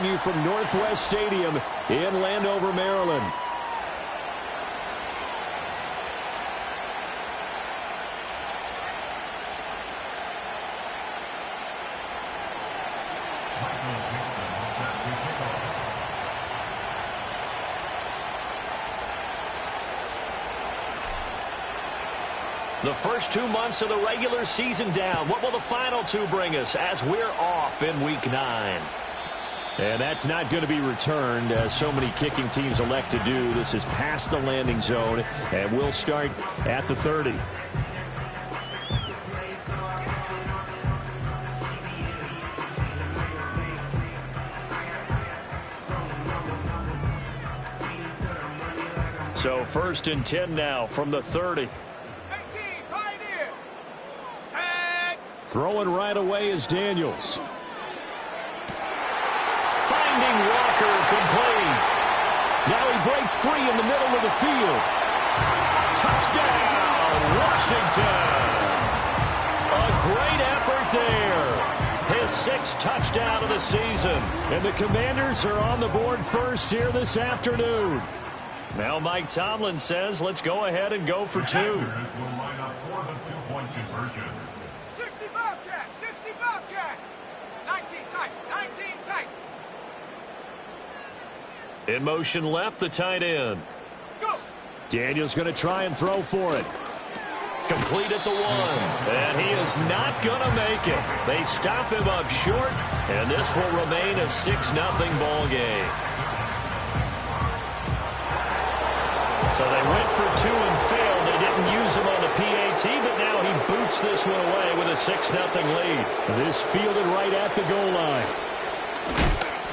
join you from Northwest Stadium in Landover, Maryland. The first 2 months of the regular season down. What will the final two bring us as we're off in Week 9? And that's not going to be returned, as so many kicking teams elect to do. This is past the landing zone, and we'll start at the 30. So 1st and 10 now from the 30. Throwing right away is Daniels. Finding Walker complete. Now he breaks free in the middle of the field. Touchdown, Washington. A great effort there. His 6th touchdown of the season. And the Commanders are on the board first here this afternoon. Now Mike Tomlin says, let's go ahead and go for 2. In motion left, the tight end. Go. Daniels going to try and throw for it. Complete at the 1. And he is not going to make it. They stop him up short, and this will remain a 6-0 ball game. So they went for 2 and failed. They didn't use him on the PAT, but now he boots this one away with a 6-0 lead. This fielded right at the goal line.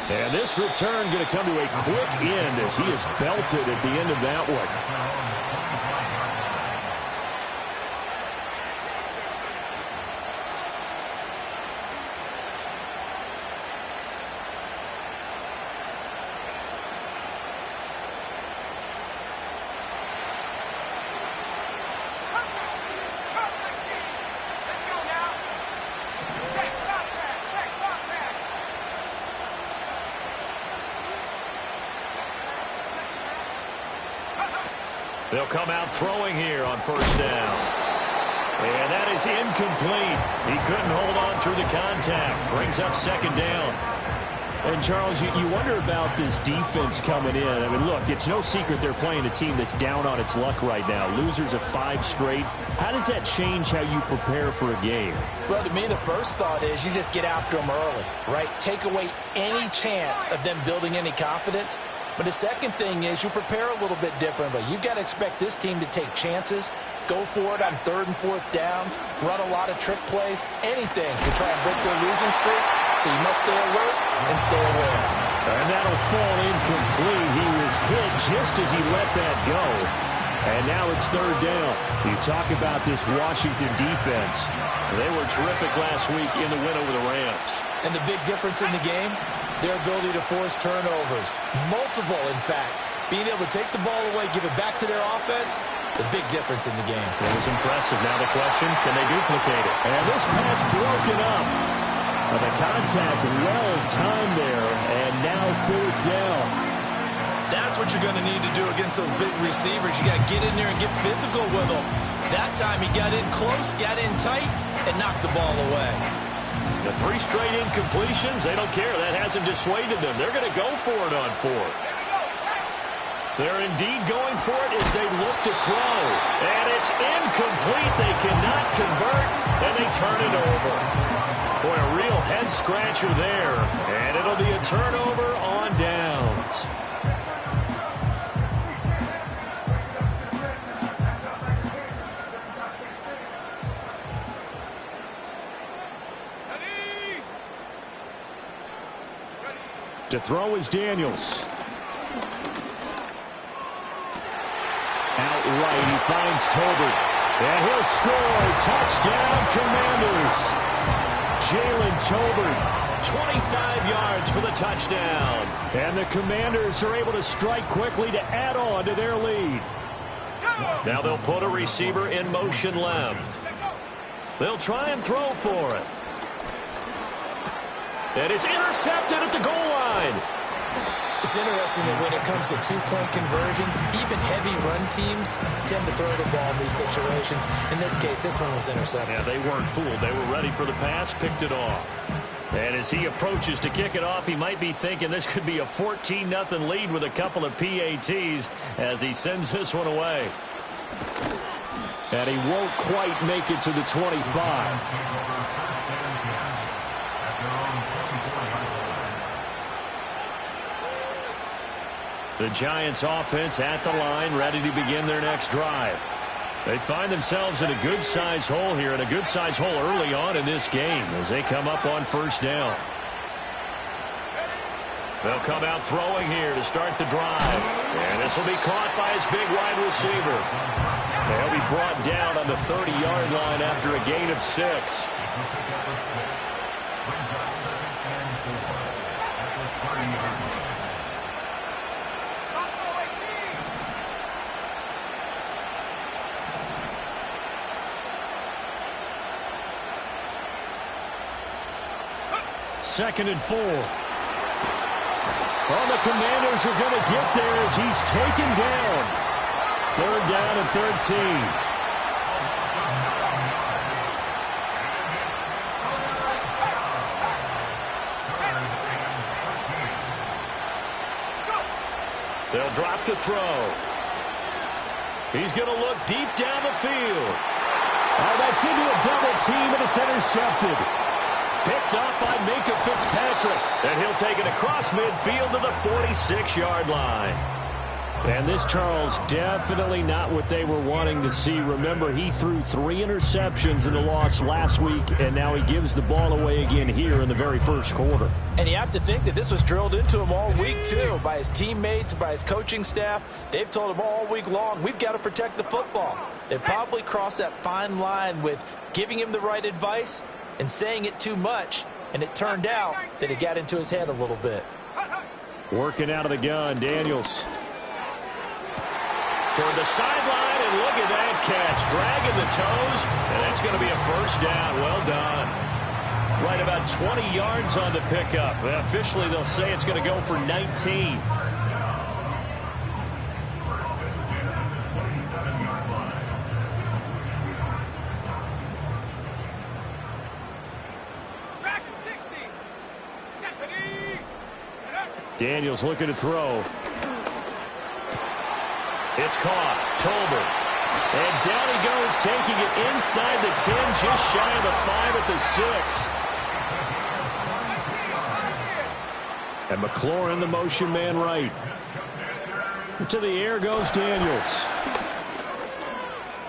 And this return going to come to a quick end as he is belted at the end of that one. They'll come out throwing here on 1st down. And that is incomplete. He couldn't hold on through the contact. Brings up 2nd down. And, Charles, you wonder about this defense coming in. I mean, look, it's no secret they're playing a team that's down on its luck right now. Losers of 5 straight. How does that change how you prepare for a game? Well, to me, the first thought is you just get after them early, right? Take away any chance of them building any confidence. But the second thing is you prepare a little bit differently. You've got to expect this team to take chances, go for it on 3rd and 4th downs, run a lot of trick plays, anything to try and break their losing streak. So you must stay alert and stay aware. And that'll fall incomplete. He was hit just as he let that go. And now it's 3rd down. You talk about this Washington defense. They were terrific last week in the win over the Rams. And the big difference in the game? Their ability to force turnovers. Multiple, in fact. Being able to take the ball away, give it back to their offense, the big difference in the game. It was impressive. Now the question, can they duplicate it? And this pass broken up. The contact well-timed there, and now 4th down. That's what you're going to need to do against those big receivers. You got to get in there and get physical with them. That time he got in close, got in tight, and knocked the ball away. The 3 straight incompletions, they don't care. That hasn't dissuaded them. They're going to go for it on 4th. They're indeed going for it as they look to throw. And it's incomplete. They cannot convert, and they turn it over. Boy, a real head-scratcher there. And it'll be a turnover on downs. To throw is Daniels. Outright, he finds Tolbert. And he'll score. Touchdown, Commanders. Jalen Tolbert, 25 yards for the touchdown. And the Commanders are able to strike quickly to add on to their lead. Now they'll put a receiver in motion left. They'll try and throw for it. And it's intercepted at the goal line. It's interesting that when it comes to two-point conversions, even heavy run teams tend to throw the ball in these situations. In this case, this one was intercepted. Yeah, they weren't fooled. They were ready for the pass, picked it off. And as he approaches to kick it off, he might be thinking this could be a 14-0 lead with a couple of PATs as he sends this one away. And he won't quite make it to the 25. The Giants offense at the line, ready to begin their next drive. They find themselves in a good-sized hole here, and a good-sized hole early on in this game as they come up on first down. They'll come out throwing here to start the drive. And this will be caught by his big wide receiver. They'll be brought down on the 30-yard line after a gain of 6. Second and 4. Well, the Commanders are going to get there as he's taken down. Third down and 13. They'll drop to throw. He's going to look deep down the field. Oh, that's into a double team, and it's intercepted. Picked up by Minka Fitzpatrick. And he'll take it across midfield to the 46-yard line. And this, Charles, definitely not what they were wanting to see. Remember, he threw 3 interceptions in the loss last week, and now he gives the ball away again here in the very first quarter. And you have to think that this was drilled into him all week, too, by his teammates, by his coaching staff. They've told him all week long, we've got to protect the football. They've probably crossed that fine line with giving him the right advice and saying it too much, and it turned out that it got into his head a little bit. Working out of the gun, Daniels. Toward the sideline, and look at that catch. Dragging the toes, and that's going to be a first down. Well done. Right about 20 yards on the pickup. Officially, they'll say it's going to go for 19. Daniels looking to throw. It's caught. Tolbert. And down he goes, taking it inside the 10, just shy of the 5 at the 6. And McLaurin, the motion man right. To the air goes Daniels.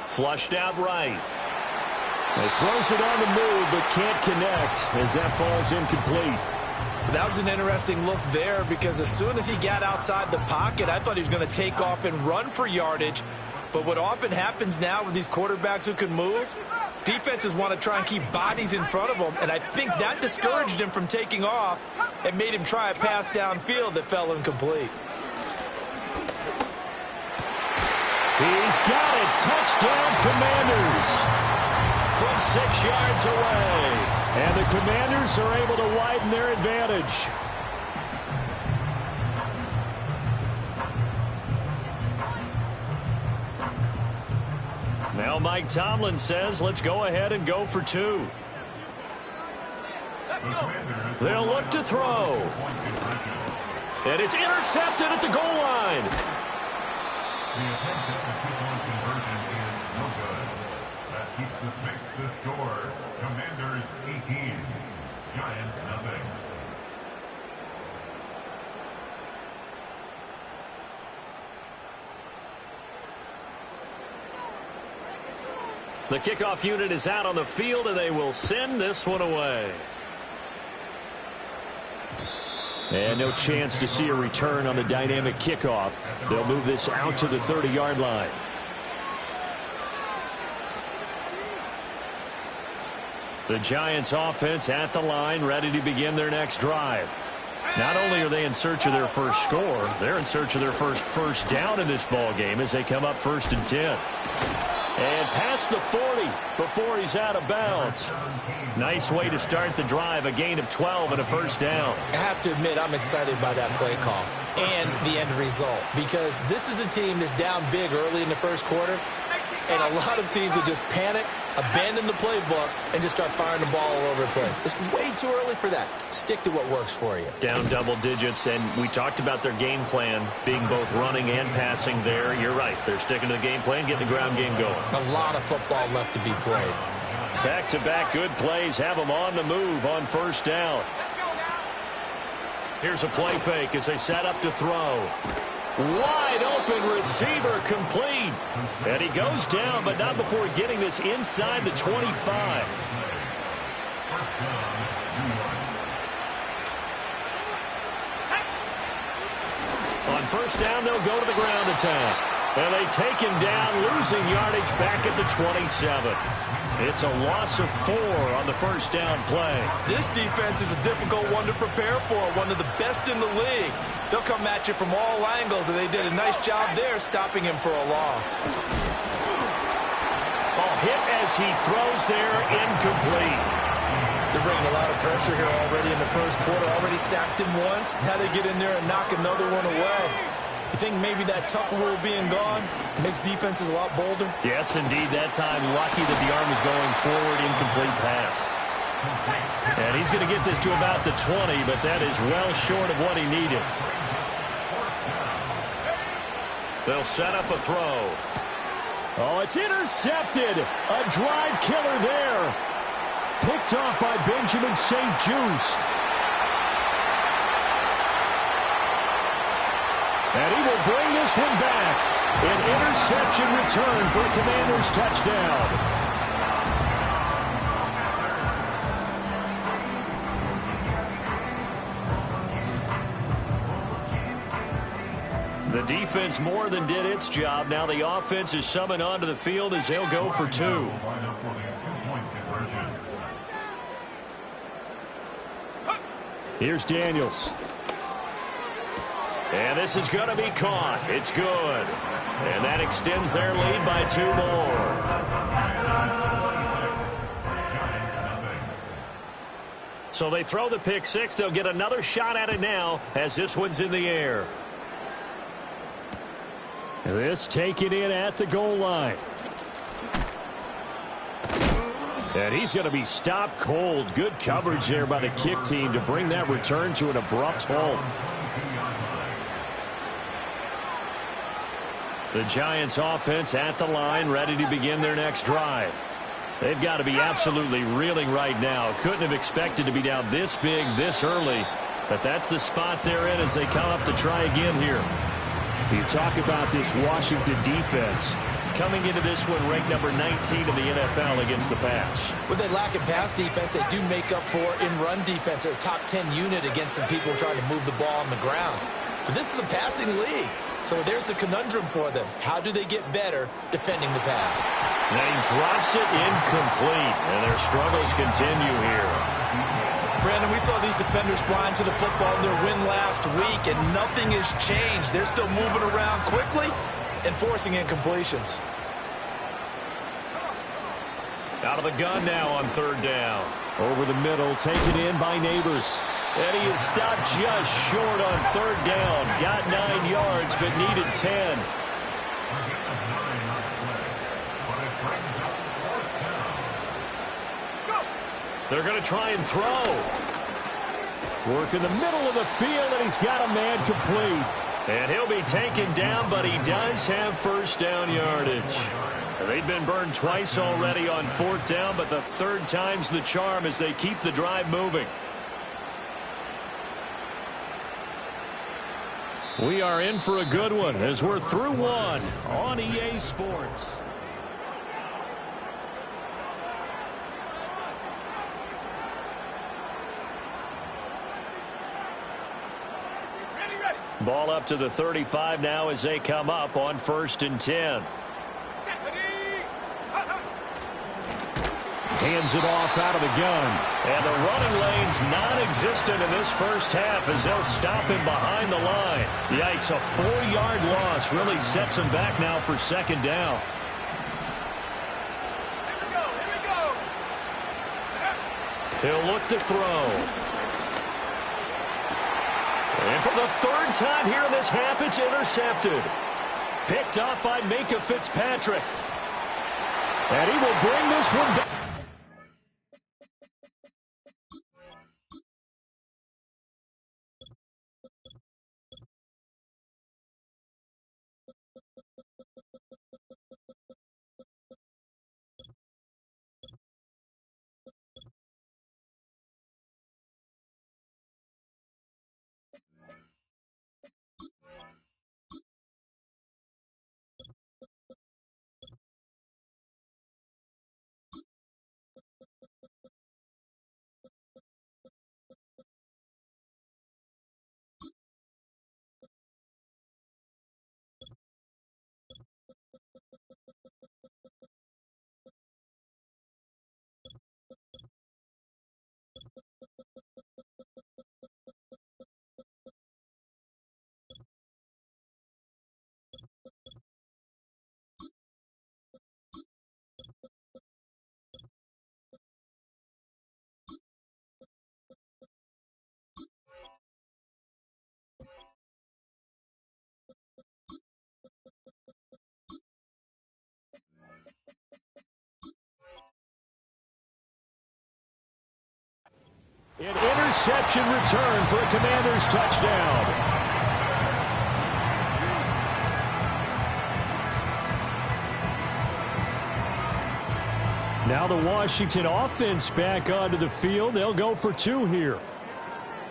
Flushed out right. He throws it on the move, but can't connect as that falls incomplete. That was an interesting look there because as soon as he got outside the pocket, I thought he was going to take off and run for yardage. But what often happens now with these quarterbacks who can move, defenses want to try and keep bodies in front of them, and I think that discouraged him from taking off and made him try a pass downfield that fell incomplete. He's got it. Touchdown, Commanders. From 6 yards away. And the Commanders are able to widen their advantage. Now Mike Tomlin says, let's go ahead and go for 2. They'll look to throw. And it's intercepted at the goal line. The attempt at the two-point conversion is no good. That makes the score Commanders 18, Giants nothing. The kickoff unit is out on the field, and they will send this one away. And no chance to see a return on the dynamic kickoff. They'll move this out to the 30-yard line. The Giants offense at the line, ready to begin their next drive. Not only are they in search of their first score, they're in search of their first down in this ball game as they come up 1st and 10. And past the 40 before he's out of bounds. Nice way to start the drive, a gain of 12 and a first down. I have to admit, I'm excited by that play call. and the end result, because this is a team that's down big early in the first quarter, and a lot of teams will just panic, abandon the playbook, and just start firing the ball all over the place. It's way too early for that. Stick to what works for you. Down double digits, and we talked about their game plan being both running and passing there. You're right. They're sticking to the game plan, getting the ground game going. A lot of football left to be played. Back-to-back good plays have them on the move on first down. Here's a play fake as they set up to throw. Wide open receiver complete. And he goes down, but not before getting this inside the 25. On first down, they'll go to the ground attack. And they take him down, losing yardage back at the 27. It's a loss of 4 on the first down play. This defense is a difficult one to prepare for, one of the best in the league. They'll come at you from all angles, and they did a nice job there stopping him for a loss. Ball hit as he throws there, incomplete. They're bringing a lot of pressure here already in the first quarter. Already sacked him once. Now they get in there and knock another one away. You think maybe that Tucker rule being gone makes defenses a lot bolder? Yes, indeed. That time, lucky that the arm was going forward, incomplete pass. And he's going to get this to about the 20, but that is well short of what he needed. They'll set up a throw. Oh, it's intercepted. A drive killer there. Picked off by Benjamin St. Juste. And he will bring this one back. An interception return for a Commanders touchdown. The defense more than did its job. Now the offense is summoned onto the field as they'll go for 2. Here's Daniels. And this is going to be caught. It's good. And that extends their lead by 2 more. So they throw the pick 6. They'll get another shot at it now as this one's in the air. This taken in at the goal line. And he's going to be stopped cold. Good coverage there by the kick team to bring that return to an abrupt halt. The Giants offense at the line, ready to begin their next drive. They've got to be absolutely reeling right now. Couldn't have expected to be down this big, this early. But that's the spot they're in as they come up to try again here. You talk about this Washington defense. Coming into this one, ranked number 19 in the NFL against the pass. With they lack in pass defense, they do make up for in run defense. They're a top 10 unit against the people trying to move the ball on the ground. But this is a passing league. So there's the conundrum for them. How do they get better defending the pass? They drops it incomplete, and their struggles continue here. Brandon, we saw these defenders flying to the football in their win last week, and nothing has changed. They're still moving around quickly and forcing incompletions. Out of the gun now on third down. Over the middle, taken in by Neighbors. And he is stopped just short on third down. Got 9 yards, but needed 10. They're going to try and throw. Work in the middle of the field, and he's got a man complete. And he'll be taken down, but he does have first down yardage. They've been burned twice already on fourth down, but the third time's the charm as they keep the drive moving. We are in for a good one as we're through one on EA Sports. Ball up to the 35 now as they come up on 1st and 10. Hands it off out of the gun. And the running lane's non-existent in this first half as they'll stop him behind the line. Yikes, a 4-yard loss really sets him back now for second down. He'll look to throw. And for the third time here in this half, it's intercepted. Picked up by Minka Fitzpatrick. And he will bring this one back. An interception return for a Commanders touchdown. Now the Washington offense back onto the field. They'll go for two here.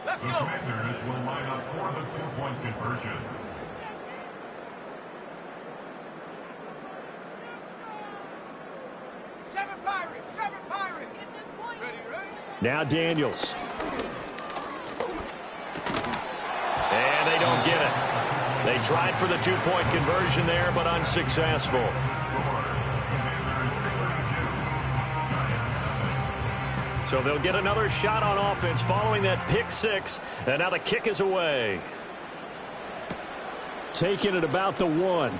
Let's go. The Commanders will line up for the two-point conversion. Seven Pirates! Get this point. Ready? Now Daniels. And they don't get it. They tried for the two-point conversion there, but unsuccessful. So they'll get another shot on offense following that pick six. And now the kick is away. Taking it about the 1.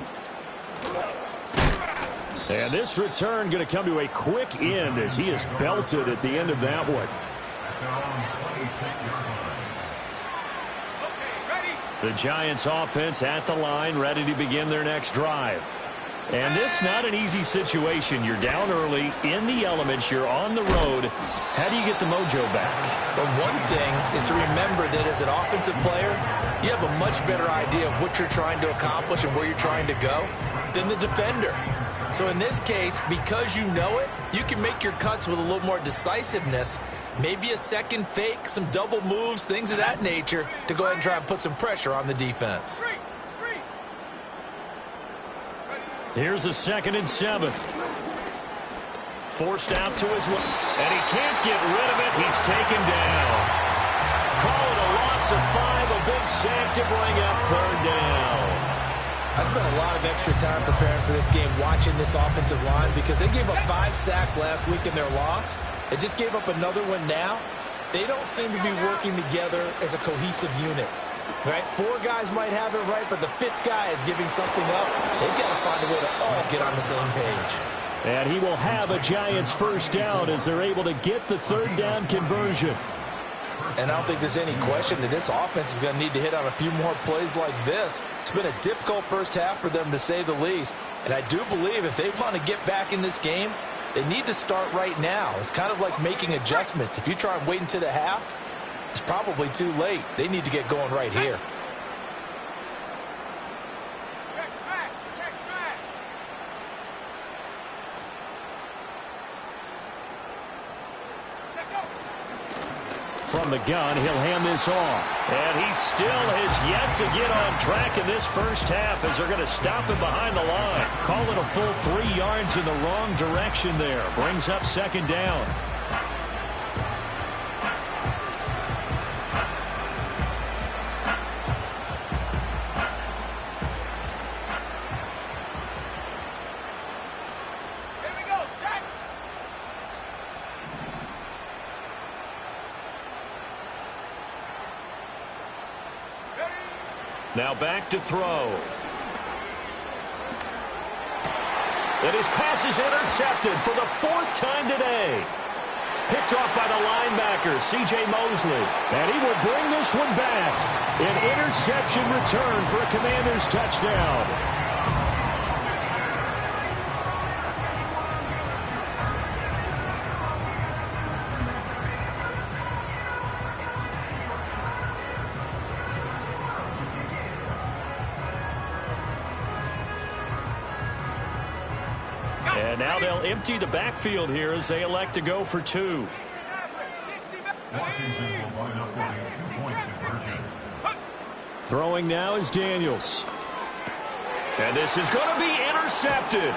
And this return going to come to a quick end as he is belted at the end of that one. The Giants offense at the line, ready to begin their next drive. And this not an easy situation. You're down early, in the elements, you're on the road. How do you get the mojo back? Well, one thing is to remember that as an offensive player, you have a much better idea of what you're trying to accomplish and where you're trying to go than the defender. So in this case, because you know it, you can make your cuts with a little more decisiveness, maybe a second fake, some double moves, things of that nature, to go ahead and try and put some pressure on the defense. Here's a 2nd and 7. Forced out to his left, and he can't get rid of it. He's taken down. Call it a loss of 5, a big sack to bring up 3rd down. I spent a lot of extra time preparing for this game watching this offensive line because they gave up 5 sacks last week in their loss. They just gave up another one now. They don't seem to be working together as a cohesive unit. Right? 4 guys might have it right, but the 5th guy is giving something up. They've got to find a way to all get on the same page. And he will have a Giants first down as they're able to get the 3rd down conversion. And I don't think there's any question that this offense is going to need to hit on a few more plays like this. It's been a difficult first half for them, to say the least. And I do believe if they want to get back in this game, they need to start right now. It's kind of like making adjustments. If you try and wait until the half, it's probably too late. They need to get going right here. Check smash! From the gun, he'll hand this off. And he still has yet to get on track in this first half as they're going to stop him behind the line. Call it a full 3 yards in the wrong direction there. Brings up 2nd down. Now back to throw. And his pass is intercepted for the 4th time today. Picked off by the linebacker, C.J. Mosley. And he will bring this one back. An interception return for a Commanders touchdown. And now they'll empty the backfield here as they elect to go for two. Washington will line up for a 2-point conversion. Throwing now is Daniels. And this is going to be intercepted.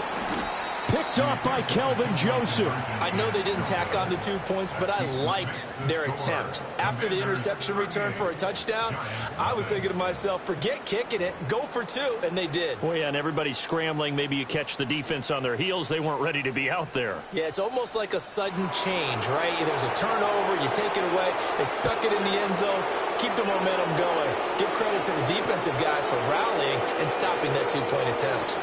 Picked off by Kelvin Joseph. I know they didn't tack on the 2 points, but I liked their attempt. After the interception return for a touchdown, I was thinking to myself, forget kicking it, go for two, and they did. Oh, yeah, and everybody's scrambling. Maybe you catch the defense on their heels. They weren't ready to be out there. Yeah, it's almost like a sudden change, right? There's a turnover, you take it away, they stuck it in the end zone, keep the momentum going. Give credit to the defensive guys for rallying and stopping that 2-point attempt.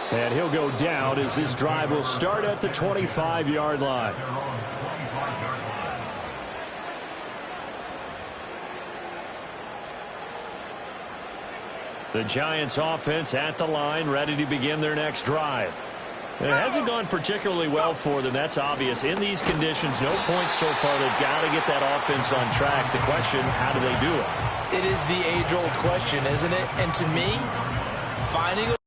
And he'll go down as this drive will start at the 25-yard line. They're on 25-yard line. The Giants offense at the line, ready to begin their next drive. It hasn't gone particularly well for them, that's obvious. In these conditions, no points so far. They've got to get that offense on track. The question, how do they do it? It is the age-old question, isn't it? And to me, finding a